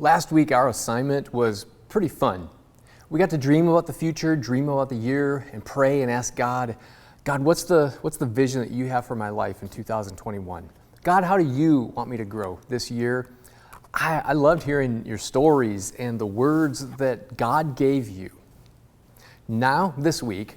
Last week, our assignment was pretty fun. We got to dream about the future, dream about the year, and pray and ask God, what's the vision that you have for my life in 2021? God, how do you want me to grow this year? I loved hearing your stories and the words that God gave you. Now, this week,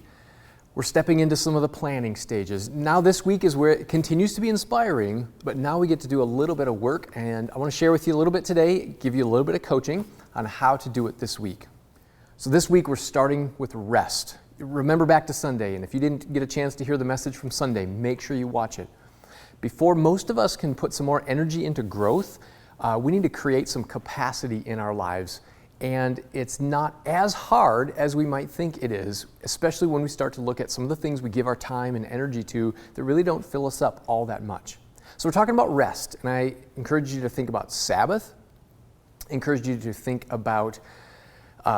we're stepping into some of the planning stages. Now this week is where it continues to be inspiring, but now we get to do a little bit of work, and I want to share with you a little bit today, give you a little bit of coaching on how to do it this week. So this week we're starting with rest. Remember back to Sunday, and if you didn't get a chance to hear the message from Sunday, make sure you watch it. Before most of us can put some more energy into growth, we need to create some capacity in our lives. And it's not as hard as we might think it is, especially when we start to look at some of the things we give our time and energy to that really don't fill us up all that much. So we're talking about rest, and I encourage you to think about Sabbath, encourage you to think about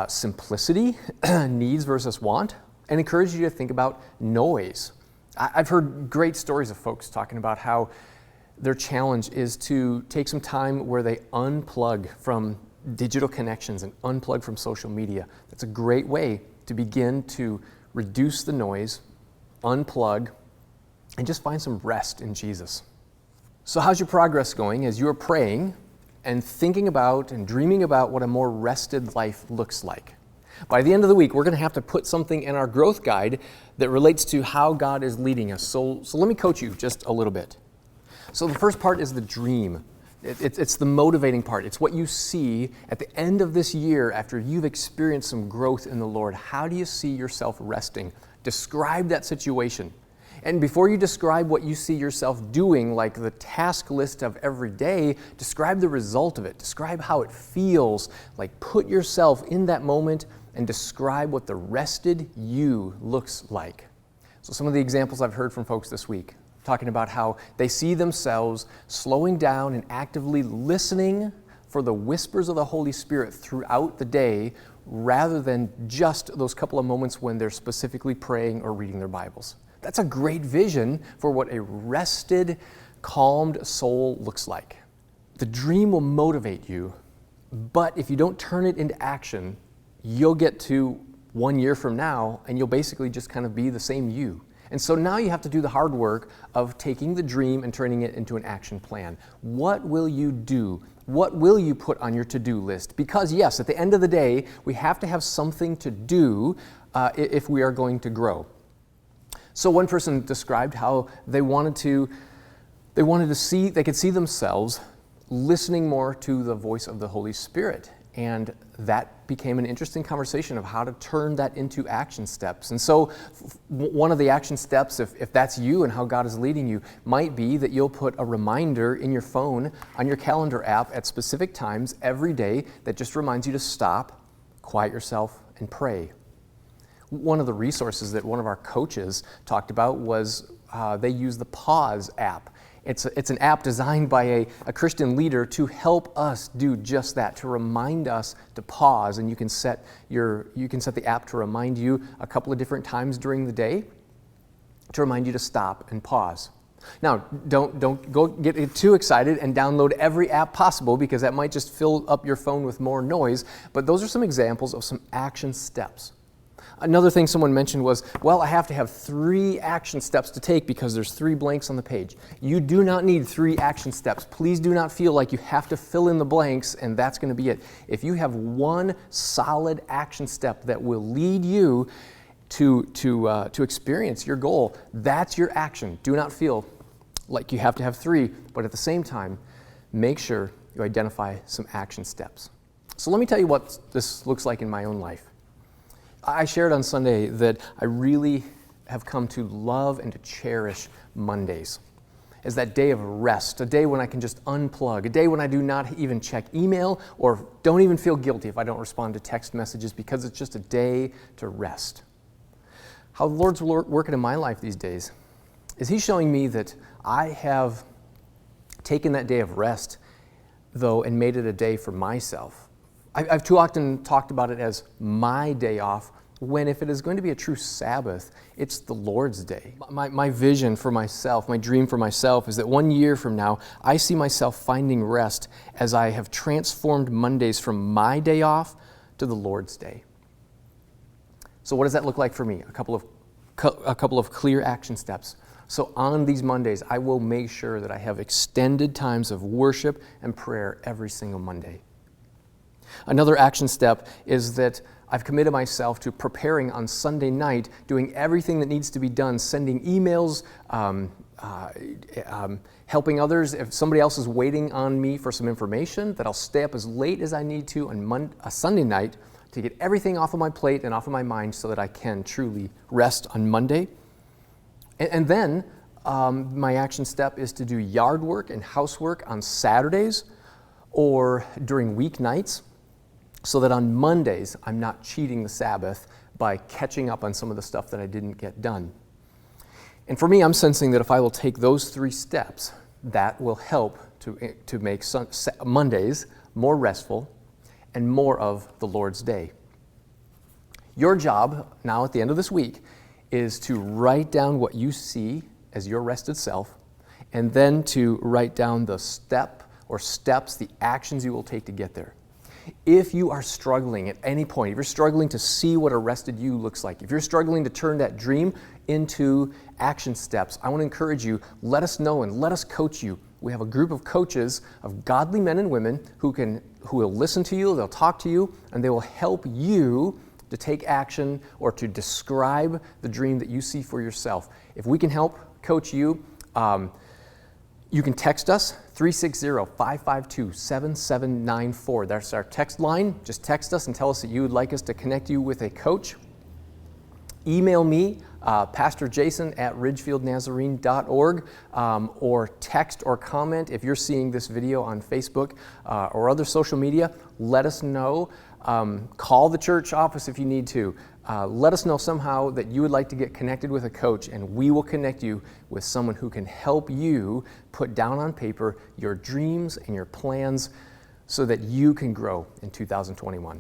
simplicity, needs versus want, and encourage you to think about noise. I've heard great stories of folks talking about how their challenge is to take some time where they unplug from digital connections and unplug from social media. That's a great way to begin to reduce the noise, unplug, and just find some rest in Jesus. So how's your progress going as you're praying and thinking about and dreaming about what a more rested life looks like? By the end of the week, we're going to have to put something in our growth guide that relates to how God is leading us. So let me coach you just a little bit. So the first part is the dream. It's the motivating part. It's what you see at the end of this year after you've experienced some growth in the Lord. How do you see yourself resting? Describe that situation. And before you describe what you see yourself doing, like the task list of every day, describe the result of it. Describe how it feels. Like put yourself in that moment and describe what the rested you looks like. So some of the examples I've heard from folks this week, talking about how they see themselves slowing down and actively listening for the whispers of the Holy Spirit throughout the day rather than just those couple of moments when they're specifically praying or reading their Bibles. That's a great vision for what a rested, calmed soul looks like. The dream will motivate you, but if you don't turn it into action, you'll get to 1 year from now and you'll basically just kind of be the same you. And so now you have to do the hard work of taking the dream and turning it into an action plan. What will you do? What will you put on your to-do list? Because yes, at the end of the day, we have to have something to do if we are going to grow. So one person described how they could see themselves listening more to the voice of the Holy Spirit. And that became an interesting conversation of how to turn that into action steps. And so one of the action steps, if that's you and how God is leading you, might be that you'll put a reminder in your phone on your calendar app at specific times every day that just reminds you to stop, quiet yourself, and pray. One of the resources that one of our coaches talked about was they use the Pause app. It's an app designed by a Christian leader to help us do just that, to remind us to pause. And you can set the app to remind you a couple of different times during the day to remind you to stop and pause. Now, don't go get too excited and download every app possible because that might just fill up your phone with more noise. But those are some examples of some action steps. Another thing someone mentioned was, well, I have to have 3 action steps to take because there's 3 blanks on the page. You do not need 3 action steps. Please do not feel like you have to fill in the blanks and that's going to be it. If you have one solid action step that will lead you to experience your goal, that's your action. Do not feel like you have to have 3, but at the same time, make sure you identify some action steps. So let me tell you what this looks like in my own life. I shared on Sunday that I really have come to love and to cherish Mondays as that day of rest, a day when I can just unplug, a day when I do not even check email or don't even feel guilty if I don't respond to text messages because it's just a day to rest. How the Lord's working in my life these days is He's showing me that I have taken that day of rest, though, and made it a day for myself. I've too often talked about it as my day off when if it is going to be a true Sabbath, it's the Lord's Day. My vision for myself, my dream for myself is that 1 year from now, I see myself finding rest as I have transformed Mondays from my day off to the Lord's Day. So what does that look like for me? A couple of clear action steps. So on these Mondays, I will make sure that I have extended times of worship and prayer every single Monday. Another action step is that I've committed myself to preparing on Sunday night, doing everything that needs to be done, sending emails, helping others. If somebody else is waiting on me for some information, that I'll stay up as late as I need to on a Sunday night to get everything off of my plate and off of my mind so that I can truly rest on Monday. And then my action step is to do yard work and housework on Saturdays or during weeknights so that on Mondays I'm not cheating the Sabbath by catching up on some of the stuff that I didn't get done. And for me, I'm sensing that if I will take those 3 steps, that will help to make Mondays more restful and more of the Lord's Day. Your job now at the end of this week is to write down what you see as your rested self, and then to write down the steps, the actions you will take to get there. If you are struggling at any point, if you're struggling to see what a rested you looks like, if you're struggling to turn that dream into action steps, I want to encourage you, let us know and let us coach you. We have a group of coaches, of godly men and women who will listen to you, they'll talk to you, and they will help you to take action or to describe the dream that you see for yourself. If we can help coach you, you can text us, 360-552-7794. That's our text line. Just text us and tell us that you would like us to connect you with a coach. Email me, Pastor Jason at ridgefieldnazarene.org, or text or comment if you're seeing this video on Facebook or other social media. Let us know. Call the church office if you need to. Let us know somehow that you would like to get connected with a coach, and we will connect you with someone who can help you put down on paper your dreams and your plans so that you can grow in 2021.